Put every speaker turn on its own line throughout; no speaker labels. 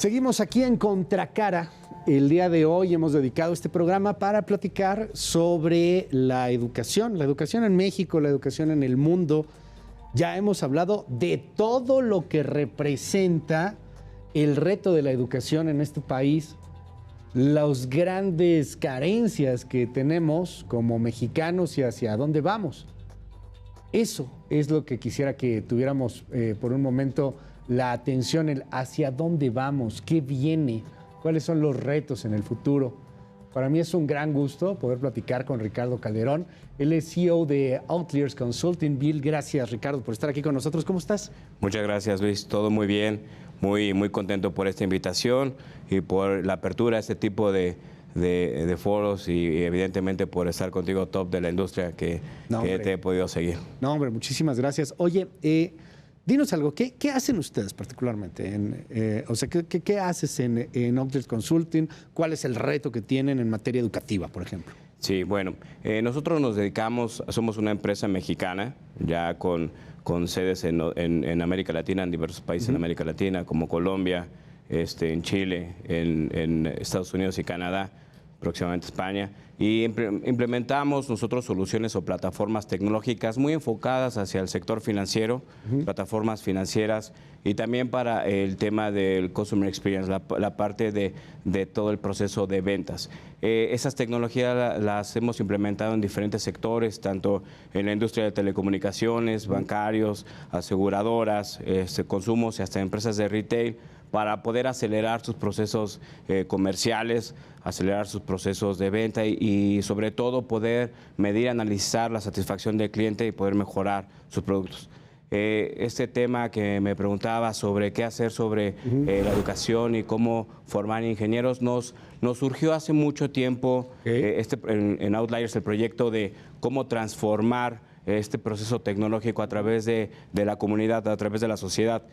Seguimos aquí en Contracara. El día de hoy hemos dedicado este programa para platicar sobre la educación en México, la educación en el mundo. Ya hemos hablado de todo lo que representa el reto de la educación en este país, las grandes carencias que tenemos como mexicanos y hacia dónde vamos. Eso es lo que quisiera que tuviéramos por un momento la atención, el hacia dónde vamos, qué viene, cuáles son los retos en el futuro. Para mí es un gran gusto poder platicar con Ricardo Calderón. Él es CEO de Outliers Consulting. Bill, gracias, Ricardo, por estar aquí con nosotros. ¿Cómo estás?
Muchas gracias, Luis. Todo muy bien. Muy contento por esta invitación y por la apertura a este tipo de foros y evidentemente por estar contigo, top de la industria que te he podido seguir.
No, hombre, muchísimas gracias. Oye, dinos algo, ¿qué hacen ustedes particularmente? O sea, ¿qué haces en Outliers Consulting? ¿Cuál es el reto que tienen en materia educativa, por ejemplo?
Sí, bueno, nosotros nos dedicamos, somos una empresa mexicana, ya con sedes en América Latina, en diversos países en América Latina, como Colombia, en Chile, en Estados Unidos y Canadá, próximamente España, y implementamos nosotros soluciones o plataformas tecnológicas muy enfocadas hacia el sector financiero, plataformas financieras, y también para el tema del Customer Experience, la parte de todo el proceso de ventas. Esas tecnologías las hemos implementado en diferentes sectores, tanto en la industria de telecomunicaciones, bancarios, aseguradoras, consumos y hasta empresas de retail, para poder acelerar sus procesos comerciales, acelerar sus procesos de venta y sobre todo poder medir, analizar la satisfacción del cliente y poder mejorar sus productos. Este tema que me preguntaba sobre qué hacer sobre la educación y cómo formar ingenieros nos surgió hace mucho tiempo en Outliers el proyecto de cómo transformar este proceso tecnológico a través de la comunidad, a través de la sociedad.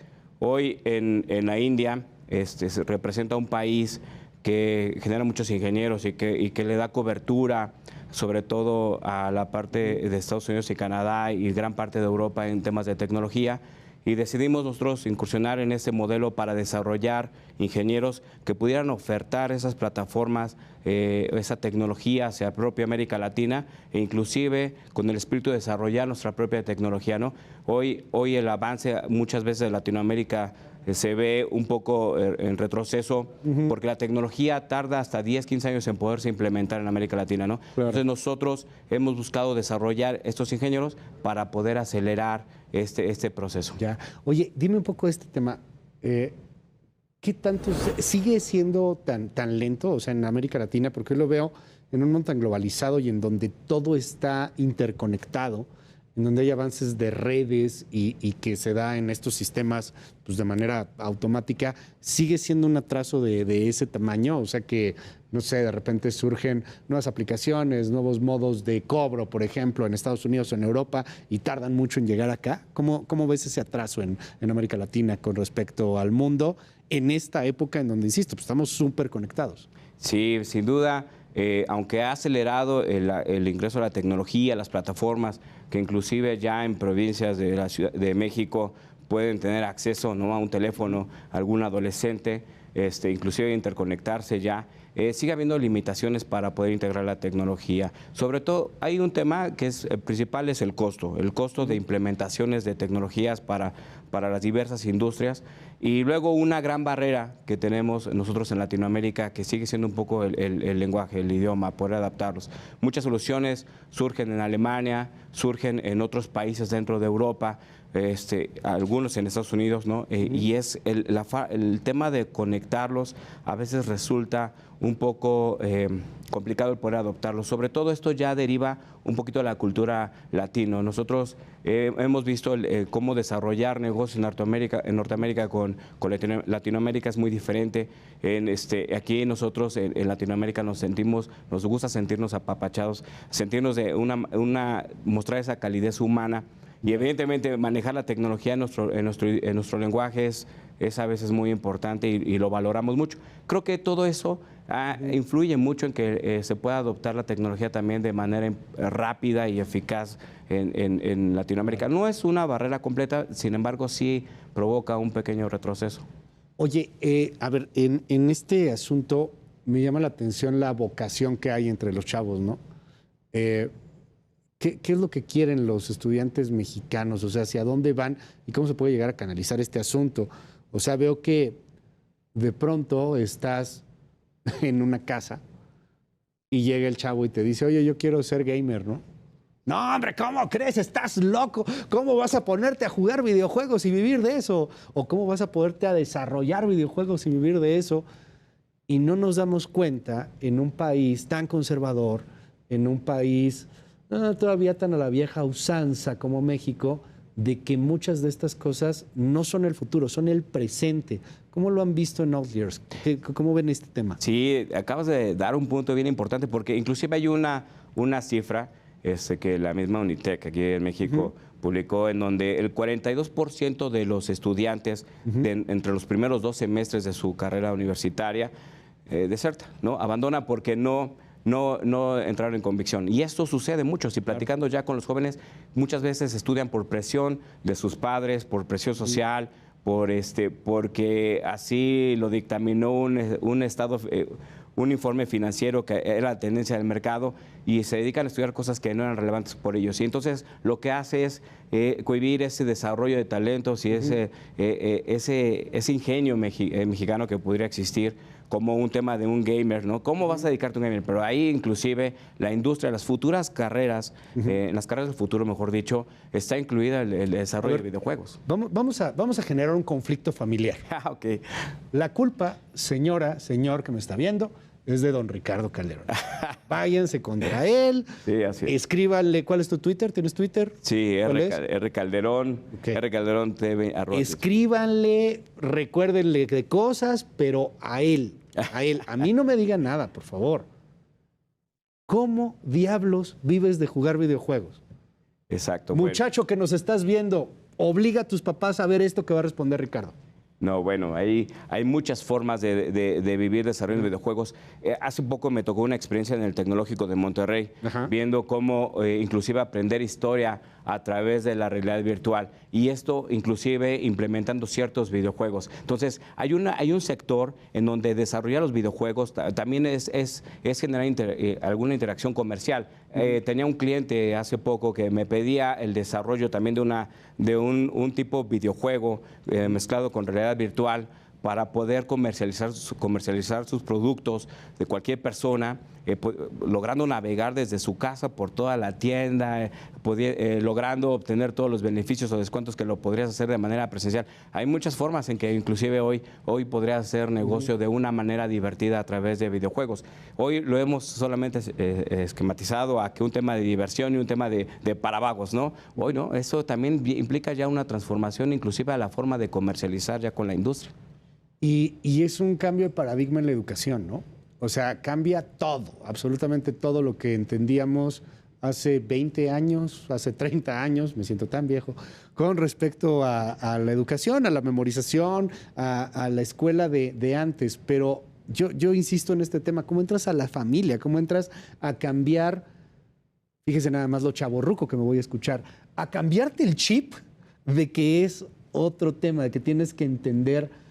Hoy en la India se representa un país que genera muchos ingenieros y que le da cobertura sobre todo a la parte de Estados Unidos y Canadá y gran parte de Europa en temas de tecnología, y decidimos nosotros incursionar en ese modelo para desarrollar ingenieros que pudieran ofertar esas plataformas, esa tecnología hacia la propia América Latina e inclusive con el espíritu de desarrollar nuestra propia tecnología, ¿no? Hoy el avance muchas veces de Latinoamérica se ve un poco en retroceso porque la tecnología tarda hasta 10, 15 años en poderse implementar en América Latina, ¿no? Claro. Entonces nosotros hemos buscado desarrollar estos ingenieros para poder acelerar este proceso.
Ya. Oye, dime un poco de este tema. ¿Qué tanto sigue siendo tan lento, o sea, en América Latina? Porque yo lo veo en un mundo tan globalizado y en donde todo está interconectado, en donde hay avances de redes y que se da en estos sistemas pues, de manera automática. ¿Sigue siendo un atraso de ese tamaño? O sea que, no sé, de repente surgen nuevas aplicaciones, nuevos modos de cobro, por ejemplo, en Estados Unidos o en Europa, y tardan mucho en llegar acá. ¿Cómo ves ese atraso en América Latina con respecto al mundo en esta época en donde, insisto, pues estamos súper conectados?
Sí, sin duda. Aunque ha acelerado el ingreso a la tecnología, las plataformas, que inclusive ya en provincias de la Ciudad de México pueden tener acceso, ¿no?, a un teléfono, algún adolescente, inclusive interconectarse ya, sigue habiendo limitaciones para poder integrar la tecnología. Sobre todo hay un tema que es principal, es el costo de implementaciones de tecnologías para las diversas industrias, y luego una gran barrera que tenemos nosotros en Latinoamérica, que sigue siendo un poco el lenguaje, el idioma, poder adaptarlos. Muchas soluciones surgen en Alemania, surgen en otros países dentro de Europa, algunos en Estados Unidos, ¿no? Y es el tema de conectarlos a veces resulta un poco complicado el poder adoptarlos. Sobre todo esto ya deriva un poquito de la cultura latino. Nosotros hemos visto cómo desarrollar negocios en Norteamérica con Latinoamérica es muy diferente. Aquí nosotros en Latinoamérica nos gusta sentirnos apapachados, sentirnos mostrar esa calidez humana. Y evidentemente manejar la tecnología en nuestro lenguaje es a veces muy importante y lo valoramos mucho. Creo que todo eso influye mucho en que se pueda adoptar la tecnología también de manera rápida y eficaz en Latinoamérica. No es una barrera completa, sin embargo sí provoca un pequeño retroceso.
Oye, a ver, en este asunto me llama la atención la vocación que hay entre los chavos, ¿no? Eh, ¿qué es lo que quieren los estudiantes mexicanos? O sea, ¿hacia dónde van y cómo se puede llegar a canalizar este asunto? O sea, veo que de pronto estás en una casa y llega el chavo y te dice, oye, yo quiero ser gamer, ¿no? No, hombre, ¿cómo crees? Estás loco. ¿Cómo vas a ponerte a jugar videojuegos y vivir de eso? ¿O cómo vas a poderte a desarrollar videojuegos y vivir de eso? Y no nos damos cuenta en un país tan conservador, en un país todavía tan a la vieja usanza como México, de que muchas de estas cosas no son el futuro, son el presente. ¿Cómo lo han visto en Outliers? ¿Cómo ven este tema?
Sí, acabas de dar un punto bien importante porque inclusive hay una cifra que la misma Unitec aquí en México publicó, en donde el 42% de los estudiantes entre los primeros 2 semestres de su carrera universitaria deserta, ¿no? Abandona porque no entraron en convicción. Y esto sucede mucho. Si platicando ya con los jóvenes, muchas veces estudian por presión de sus padres, por presión social, porque así lo dictaminó un informe financiero que era la tendencia del mercado, y se dedican a estudiar cosas que no eran relevantes por ellos. Y entonces lo que hace es cohibir ese desarrollo de talentos y ese ingenio mexicano que pudiera existir como un tema de un gamer, ¿no? ¿Cómo vas a dedicarte a un gamer? Pero ahí inclusive la industria, las futuras carreras, en las carreras del futuro, mejor dicho, está incluida el desarrollo de videojuegos.
Vamos a generar un conflicto familiar.
Ok.
La culpa, señora, señor que me está viendo, es de don Ricardo Calderón. Váyanse contra él.
Sí, así es.
Escríbanle, ¿cuál es tu Twitter? ¿Tienes Twitter?
Sí, R Calderón,
Okay.
R Calderón TV.
Escríbanle, recuérdenle de cosas, pero a él. A mí no me digan nada, por favor. ¿Cómo diablos vives de jugar videojuegos?
Exacto.
Muchacho que nos estás viendo, obliga a tus papás a ver esto que va a responder Ricardo.
No, bueno, hay muchas formas de vivir desarrollando videojuegos. Hace poco me tocó una experiencia en el Tecnológico de Monterrey, viendo cómo inclusive aprender historia a través de la realidad virtual, y esto inclusive implementando ciertos videojuegos. Entonces, hay un sector en donde desarrollar los videojuegos también es generar alguna interacción comercial. Tenía un cliente hace poco que me pedía el desarrollo también de un tipo videojuego mezclado con realidad virtual para poder comercializar sus productos de cualquier persona, logrando navegar desde su casa por toda la tienda, logrando obtener todos los beneficios o descuentos que lo podrías hacer de manera presencial. Hay muchas formas en que inclusive hoy podrías hacer negocio de una manera divertida a través de videojuegos. Hoy lo hemos solamente esquematizado a que un tema de diversión y un tema de para vagos, ¿no? Hoy no, eso también implica ya una transformación inclusive a la forma de comercializar ya con la industria.
Y es un cambio de paradigma en la educación, ¿no? O sea, cambia todo, absolutamente todo lo que entendíamos hace 20 años, hace 30 años, me siento tan viejo, con respecto a la educación, a la memorización, a la escuela de antes. Pero yo insisto en este tema, ¿cómo entras a la familia? ¿Cómo entras a cambiar, fíjese nada más lo chavorruco que me voy a escuchar, a cambiarte el chip de que es otro tema, de que tienes que entender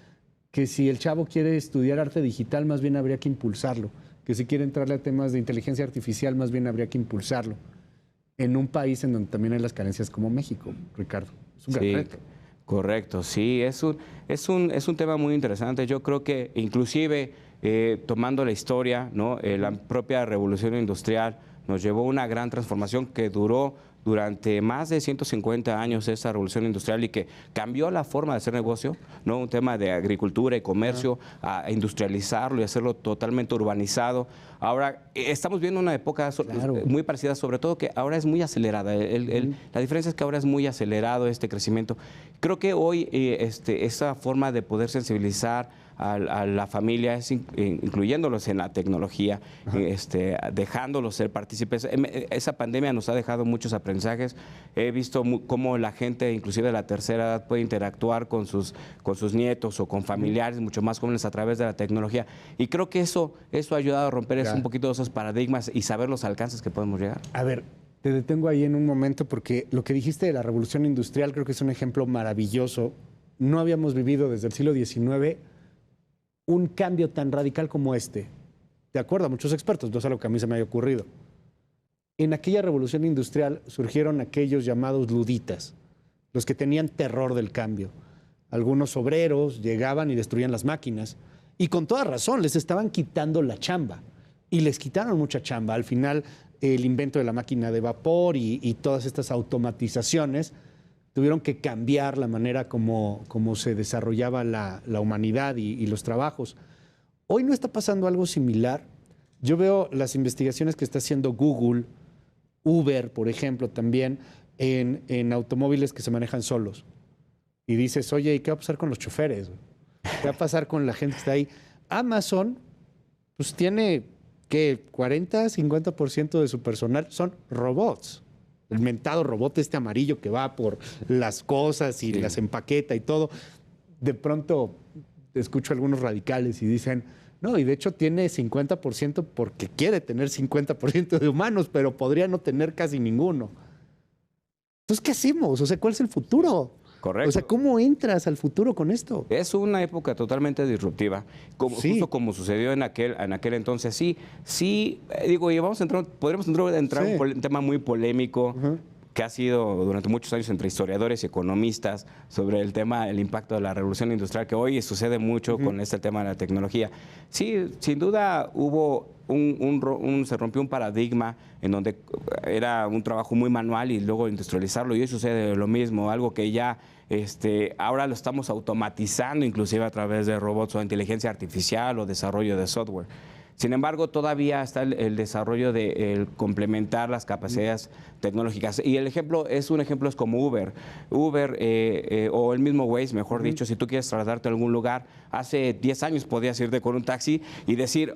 que si el chavo quiere estudiar arte digital, más bien habría que impulsarlo. Que si quiere entrarle a temas de inteligencia artificial, más bien habría que impulsarlo. En un país en donde también hay las carencias como México, Ricardo. Es un gran reto.
Correcto, sí, es un tema muy interesante. Yo creo que inclusive tomando la historia, ¿no? La propia revolución industrial nos llevó a una gran transformación que duró durante más de 150 años, esa revolución industrial, y que cambió la forma de hacer negocio, ¿no? Un tema de agricultura y comercio, a industrializarlo y hacerlo totalmente urbanizado. Ahora estamos viendo una época muy parecida, sobre todo que ahora es muy acelerada. La diferencia es que ahora es muy acelerado este crecimiento. Creo que hoy esa forma de poder sensibilizar a la familia, incluyéndolos en la tecnología, dejándolos ser partícipes. Esa pandemia nos ha dejado muchos aprendizajes. He visto cómo la gente, inclusive de la tercera edad, puede interactuar con sus nietos o con familiares mucho más jóvenes a través de la tecnología. Y creo que eso ha ayudado a romper un poquito esos paradigmas y saber los alcances que podemos llegar.
A ver, te detengo ahí en un momento porque lo que dijiste de la revolución industrial creo que es un ejemplo maravilloso. No habíamos vivido desde el siglo XIX un cambio tan radical como este? De acuerdo a muchos expertos, no es algo que a mí se me haya ocurrido. En aquella revolución industrial surgieron aquellos llamados luditas, los que tenían terror del cambio. Algunos obreros llegaban y destruían las máquinas, y con toda razón les estaban quitando la chamba, y les quitaron mucha chamba. Al final, el invento de la máquina de vapor y todas estas automatizaciones tuvieron que cambiar la manera como se desarrollaba la humanidad y los trabajos. Hoy no está pasando algo similar. Yo veo las investigaciones que está haciendo Google, Uber, por ejemplo, también en automóviles que se manejan solos. Y dices, oye, ¿y qué va a pasar con los choferes? ¿Qué va a pasar con la gente que está ahí? Amazon, pues tiene, ¿qué? 40, 50% de su personal son robots. El mentado robot este amarillo que va por las cosas y las empaqueta y todo. De pronto escucho a algunos radicales y dicen, no, y de hecho tiene 50% porque quiere tener 50% de humanos, pero podría no tener casi ninguno. Entonces, ¿qué hacemos? O sea, ¿cuál es el futuro?
Correcto.
O sea, ¿cómo entras al futuro con esto?
Es una época totalmente disruptiva, justo como sucedió en aquel entonces. Sí, digo, y vamos a entrar, podríamos entrar en un tema muy polémico, que ha sido durante muchos años entre historiadores y economistas sobre el tema, el impacto de la revolución industrial, que hoy sucede mucho con este tema de la tecnología. Sí, sin duda hubo se rompió un paradigma en donde era un trabajo muy manual y luego industrializarlo, y hoy sucede lo mismo, algo que ya ahora lo estamos automatizando inclusive a través de robots o inteligencia artificial o desarrollo de software. Sin embargo, todavía está el desarrollo de el complementar las capacidades tecnológicas. Y un ejemplo es como Uber. Uber o el mismo Waze, mejor dicho, si tú quieres trasladarte a algún lugar, hace 10 años podías irte con un taxi y decir,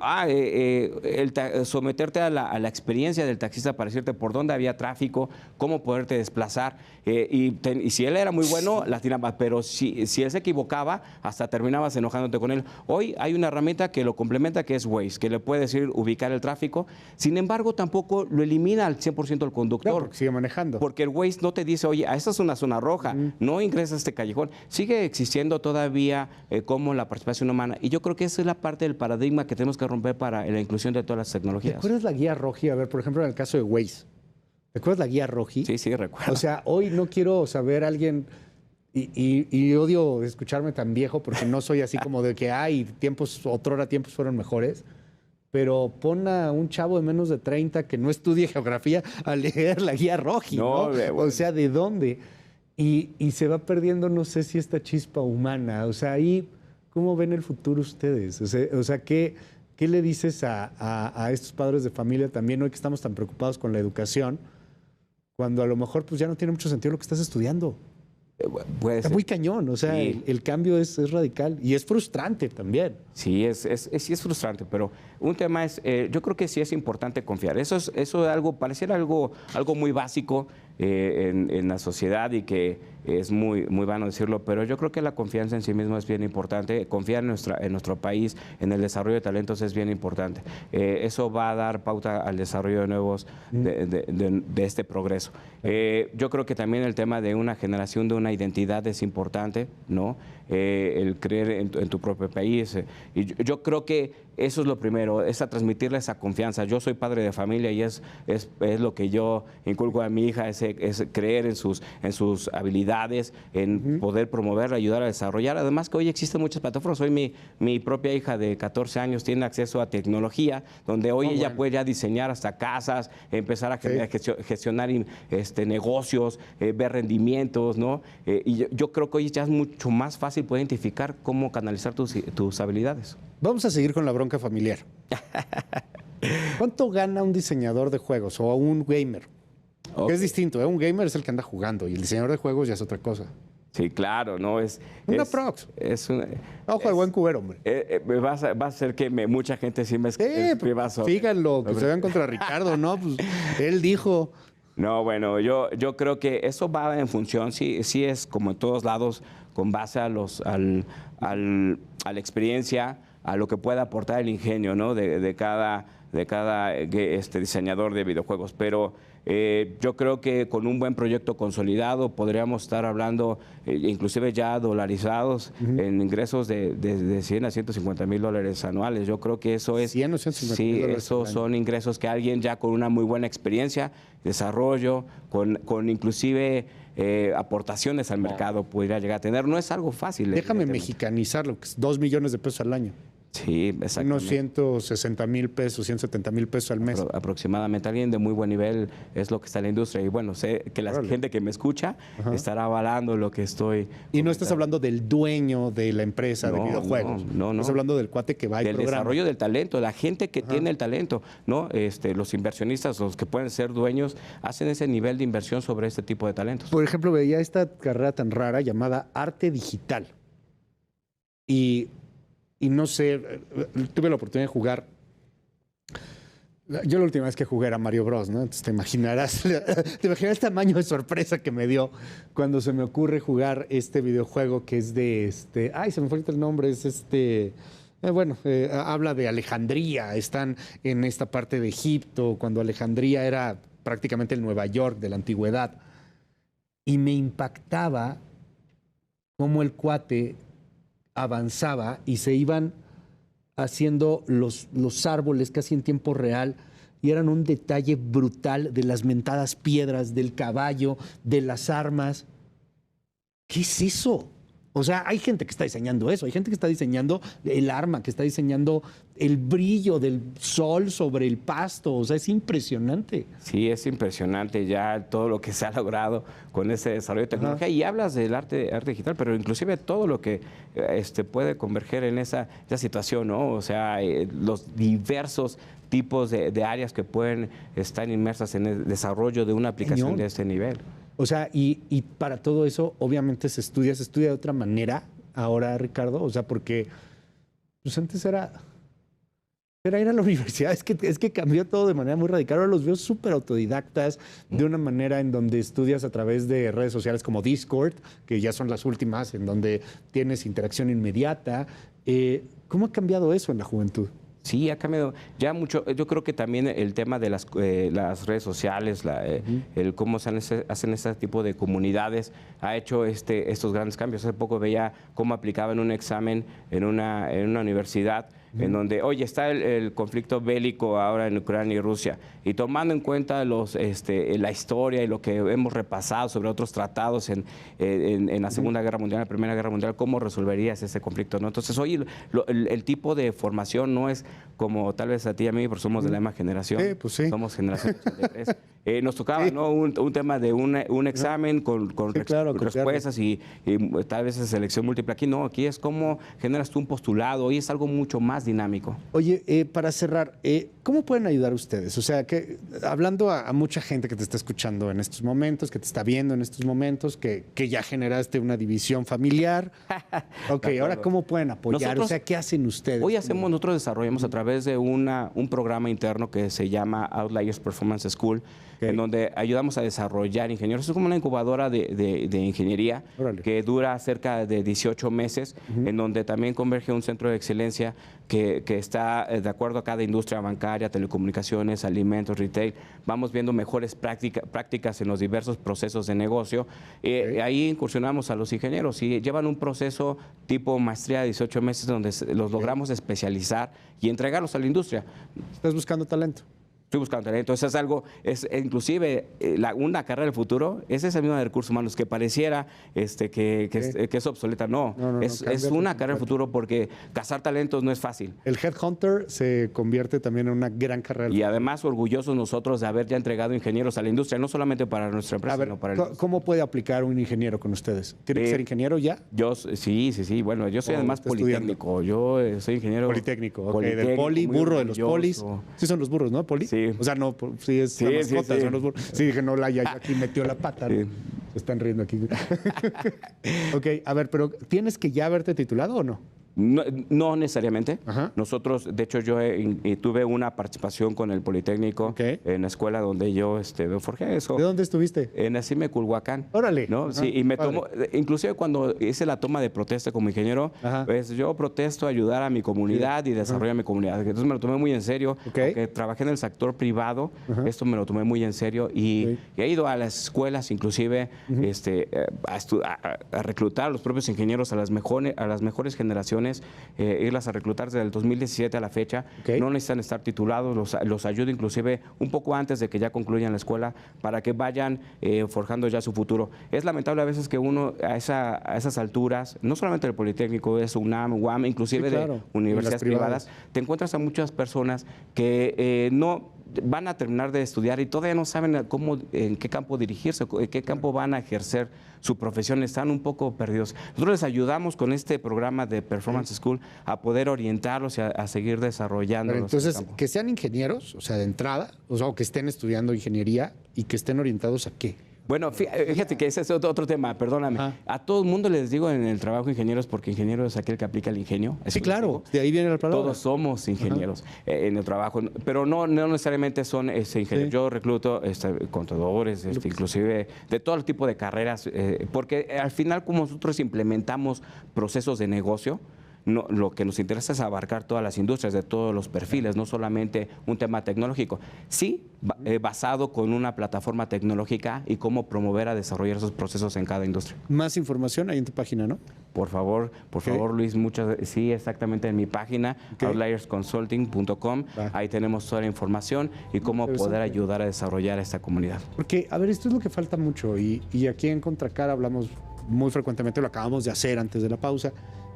someterte a la experiencia del taxista para decirte por dónde había tráfico, cómo poderte desplazar. Y si él era muy bueno, la tiraba, pero si él se equivocaba, hasta terminabas enojándote con él. Hoy hay una herramienta que lo complementa, que es Waze, que le puede decir ubicar el tráfico. Sin embargo, tampoco lo elimina al 100% el conductor.
Claro, porque sigue manejando.
Porque el Waze no te dice, oye, esta es una zona roja, no ingresas a este callejón. Sigue existiendo todavía como la participación humana. Y yo creo que esa es la parte del paradigma que tenemos que romper para la inclusión de todas las tecnologías.
¿Te acuerdas la guía Roji? A ver, por ejemplo, en el caso de Waze. ¿Te acuerdas la guía Roji?
Sí, recuerdo.
O sea, hoy no quiero saber a alguien... Y odio escucharme tan viejo porque no soy así como de que otrora tiempos fueron mejores. Pero pon a un chavo de menos de 30 que no estudie geografía a leer la guía Roji, ¿no? O sea, ¿de dónde? Y se va perdiendo, no sé si esta chispa humana. O sea, ahí, ¿cómo ven el futuro ustedes? O sea, ¿qué le dices a estos padres de familia también hoy que estamos tan preocupados con la educación, cuando a lo mejor pues ya no tiene mucho sentido lo que estás estudiando? Está muy cañón, o sea, sí. el cambio es radical y es frustrante también.
Sí, sí es frustrante, pero un tema es, yo creo que sí es importante confiar. Eso pareciera algo muy básico en la sociedad y que es muy vano decirlo, pero yo creo que la confianza en sí mismo es bien importante. Confiar en nuestro país, en el desarrollo de talentos es bien importante. Eso va a dar pauta al desarrollo de nuevos, de este progreso. Yo creo que también el tema de una generación de una identidad es importante, ¿no? El creer en tu propio país. Y yo creo que eso es lo primero, es a transmitirle esa confianza. Yo soy padre de familia y es lo que yo inculco a mi hija, es creer en sus habilidades, en poder promoverla, ayudar a desarrollar. Además que hoy existen muchas plataformas. Hoy mi propia hija de 14 años tiene acceso a tecnología, donde hoy ella puede ya diseñar hasta casas, empezar a gestionar negocios, ver rendimientos, ¿no? Y yo creo que hoy ya es mucho más fácil poder identificar cómo canalizar tus habilidades.
Vamos a seguir con la bronca familiar. ¿Cuánto gana un diseñador de juegos o un gamer? Okay. Que es distinto, ¿eh? Un gamer es el que anda jugando y el diseñador de juegos ya es otra cosa.
Sí, claro, ¿no?
Una prox. Ojo de buen cubero, hombre.
Va a ser que mucha gente sí me escriba sobre.
Fíjenlo, que se vean contra Ricardo, ¿no? Pues él dijo...
No, bueno, yo creo que eso va en función, sí es como en todos lados, con base a la experiencia, a lo que pueda aportar el ingenio, ¿no? de cada diseñador de videojuegos. Pero Yo creo que con un buen proyecto consolidado podríamos estar hablando, inclusive ya dolarizados, en ingresos de 100 a 150 mil dólares anuales. Yo creo que eso es...
100 o 150
sí,
mil dólares
esos son ingresos que alguien ya con una muy buena experiencia, desarrollo, con inclusive aportaciones al mercado pudiera llegar a tener. No es algo fácil.
Déjame mexicanizarlo, que es 2 millones de pesos al año.
Sí, exactamente.
Unos 160 mil pesos, 170 mil pesos al mes.
Aproximadamente. Alguien de muy buen nivel es lo que está en la industria. Y bueno, sé que la gente que me escucha estará avalando lo que estoy...
Y no estás hablando del dueño de la empresa de videojuegos.
No.
Estás hablando del cuate que va y
del
programa.
desarrollo del talento, la gente que tiene el talento, ¿no? Los inversionistas, los que pueden ser dueños, hacen ese nivel de inversión sobre este tipo de talentos.
Por ejemplo, veía esta carrera tan rara llamada arte digital. Y no sé, tuve la oportunidad de jugar. Yo la última vez que jugué era Mario Bros, ¿no? Entonces te imaginarás el tamaño de sorpresa que me dio cuando se me ocurre jugar este videojuego que es de ay, se me fue el nombre, es habla de Alejandría, están en esta parte de Egipto, cuando Alejandría era prácticamente el Nueva York de la antigüedad. Y me impactaba cómo el cuate avanzaba y se iban haciendo los árboles casi en tiempo real y eran un detalle brutal de las mentadas piedras, del caballo, de las armas. ¿Qué es eso? O sea, hay gente que está diseñando eso, hay gente que está diseñando el arma, que está diseñando el brillo del sol sobre el pasto. O sea, es impresionante.
Sí, es impresionante ya todo lo que se ha logrado con ese desarrollo de tecnología. Y hablas del arte digital, pero inclusive todo lo que puede converger en esa situación, ¿no? O sea, los diversos tipos de áreas que pueden estar inmersas en el desarrollo de una aplicación de este nivel.
O sea, y para todo eso, obviamente se estudia de otra manera ahora, Ricardo. O sea, porque pues antes era ir a la universidad. Es que cambió todo de manera muy radical. Ahora los veo súper autodidactas, de una manera en donde estudias a través de redes sociales como Discord, que ya son las últimas, en donde tienes interacción inmediata. ¿Cómo ha cambiado eso en la juventud?
Sí, ha cambiado ya mucho. Yo creo que también el tema de las redes sociales, el cómo se hacen este tipo de comunidades, ha hecho estos grandes cambios. Hace poco veía cómo aplicaban un examen en una universidad, en donde, oye, está el conflicto bélico ahora en Ucrania y Rusia, y tomando en cuenta la historia y lo que hemos repasado sobre otros tratados en la Segunda Guerra Mundial, en la Primera Guerra Mundial, ¿cómo resolverías ese conflicto, ¿no? Entonces, hoy el tipo de formación no es como tal vez a ti y a mí, porque somos de la misma generación.
Pues sí.
Somos generación 83. Nos tocaba, ¿no? un tema de un examen con respuestas y tal vez selección múltiple. Aquí no, aquí es cómo generas tú un postulado y es algo mucho más dinámico.
Oye, para cerrar, ¿cómo pueden ayudar ustedes? O sea, que hablando a mucha gente que te está escuchando en estos momentos, que te está viendo en estos momentos, que ya generaste una división familiar. Ok, ahora, ¿cómo pueden apoyar? O sea, ¿qué hacen ustedes?
Nosotros desarrollamos a través de un programa interno que se llama Outliers Performance School, en donde ayudamos a desarrollar ingenieros. Es como una incubadora de ingeniería que dura cerca de 18 meses, en donde también converge un centro de excelencia que está de acuerdo a cada industria bancaria, telecomunicaciones, alimentos, retail. Vamos viendo mejores prácticas en los diversos procesos de negocio. Ahí incursionamos a los ingenieros y llevan un proceso tipo maestría de 18 meses donde los logramos especializar y entregarlos a la industria.
¿Estás buscando talento?
Estoy buscando talento. Eso es algo, inclusive una carrera del futuro, es esa misma de recursos humanos que pareciera que es obsoleta. No, es una carrera del futuro porque cazar talentos no es fácil.
El headhunter se convierte también en una gran carrera.
Y además orgullosos nosotros de haber ya entregado ingenieros a la industria, no solamente para nuestra empresa, sino para el...
¿Cómo puede aplicar un ingeniero con ustedes? ¿Tiene que ser ingeniero ya?
Sí. Bueno, yo soy además politécnico. Yo soy ingeniero...
Politécnico, del poli, burro de los polis. Sí son los burros, ¿no? ¿Poli?
Sí.
O sea, no, sí es la mascota, son los burros. Sí, dije, no, ya aquí metió la pata. ¿No? Se están riendo aquí. Ok, a ver, pero ¿tienes que ya haberte titulado o no?
No necesariamente.
Ajá.
Nosotros, de hecho, yo tuve una participación con el Politécnico
Ok.
en la escuela donde yo forjé eso.
¿De dónde estuviste?
En Acime, Culhuacán.
Órale.
¿No?
Ajá,
Sí, y me
padre.
tomó, inclusive cuando hice la toma de protesta como ingeniero,
Ajá.
pues yo protesto ayudar a mi comunidad y desarrollar mi comunidad. Entonces me lo tomé muy en serio.
Ok.
Aunque trabajé en el sector privado, esto me lo tomé muy en serio y,
Ok.
y he ido a las escuelas, inclusive a reclutar a los propios ingenieros a las mejores generaciones, irlas a reclutar desde el 2017 a la fecha.
Ok.
No necesitan estar titulados, los ayudo inclusive un poco antes de que ya concluyan la escuela para que vayan forjando ya su futuro. Es lamentable a veces que uno a esas alturas, no solamente del Politécnico, es UNAM, UAM, inclusive
Sí, claro.
de universidades
Y las privadas.
privadas, te encuentras a muchas personas que no van a terminar de estudiar y todavía no saben en qué campo dirigirse, en qué campo van a ejercer su profesión, están un poco perdidos. Nosotros les ayudamos con este programa de Performance School a poder orientarlos y a seguir desarrollando.
Pero entonces, que sean ingenieros, o sea, de entrada, o que estén estudiando ingeniería y que estén orientados a qué.
Bueno, fíjate que ese es otro tema, perdóname.
Ajá.
A todo el mundo les digo en el trabajo ingenieros, porque ingeniero es aquel que aplica el ingenio.
Sí, claro, de ahí viene la palabra.
Todos somos ingenieros en el trabajo, pero no necesariamente son ingenieros.
Sí.
Yo recluto contadores, inclusive de todo tipo de carreras, porque al final como nosotros implementamos procesos de negocio, lo que nos interesa es abarcar todas las industrias, de todos los perfiles, no solamente un tema tecnológico. Sí, basado con una plataforma tecnológica y cómo promover a desarrollar esos procesos en cada industria.
Más información ahí en tu página, ¿no?
Por favor, Luis, sí, exactamente en mi página, outliersconsulting.com. Ahí tenemos toda la información y cómo poder ayudar a desarrollar esta comunidad.
Porque, a ver, esto es lo que falta mucho y aquí en Contracara hablamos muy frecuentemente, lo acabamos de hacer antes de la pausa.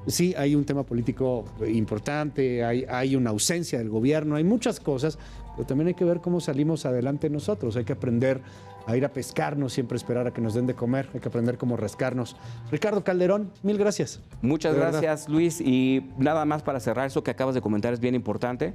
Sí, hay un tema político importante, hay una ausencia del gobierno, hay muchas cosas, pero también hay que ver cómo salimos adelante nosotros. Hay que aprender a ir a pescar, no siempre esperar a que nos den de comer, hay que aprender cómo rascarnos. Ricardo Calderón, mil gracias.
Muchas
De verdad.
gracias, Luis. Y nada más para cerrar, eso que acabas de comentar es bien importante.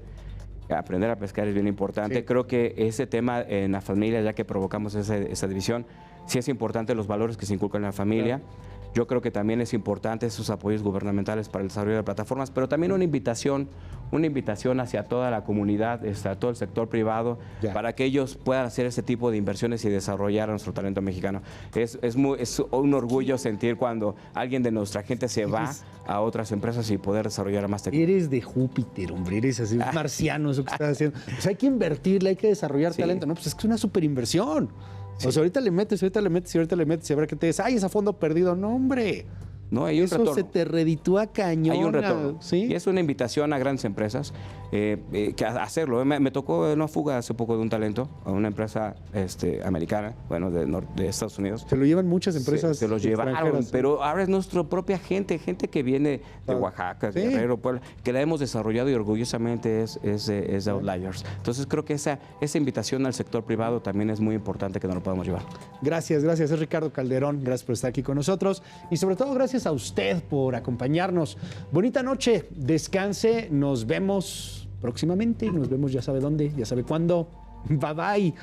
Aprender a pescar es bien importante.
Sí.
Creo que ese tema en la familia, ya que provocamos esa división, sí es importante los valores que se inculcan en la familia. Claro. Yo creo que también es importante esos apoyos gubernamentales para el desarrollo de plataformas, pero también una invitación hacia toda la comunidad, a todo el sector privado, para que ellos puedan hacer ese tipo de inversiones y desarrollar a nuestro talento mexicano. Es un orgullo sentir cuando alguien de nuestra gente se va a otras empresas y poder desarrollar a más tecnología.
Eres de Júpiter, hombre, eres así, marciano, eso que estás haciendo. Pues hay que invertirle, hay que desarrollar talento. No, pues es que es una super inversión. Sí. O sea, ahorita le metes, y ahora que te dices, ay, es a fondo perdido. No, hombre.
No, hay un
Eso
retorno.
Se te reditúa cañón.
Hay un retorno.
¿Sí?
Y es una invitación a grandes empresas que a hacerlo. Me tocó una fuga hace poco de un talento a una empresa americana, bueno, de Estados Unidos.
Se lo llevan muchas empresas.
Se los llevaron, pero ahora es nuestra propia gente que viene de Oaxaca, de Guerrero, Puebla, que la hemos desarrollado y orgullosamente es de Outliers. Entonces creo que esa invitación al sector privado también es muy importante que nos lo podamos llevar.
Gracias. Es Ricardo Calderón. Gracias por estar aquí con nosotros. Y sobre todo, gracias a usted por acompañarnos. Bonita noche, descanse, nos vemos próximamente, nos vemos ya sabe dónde, ya sabe cuándo. Bye bye.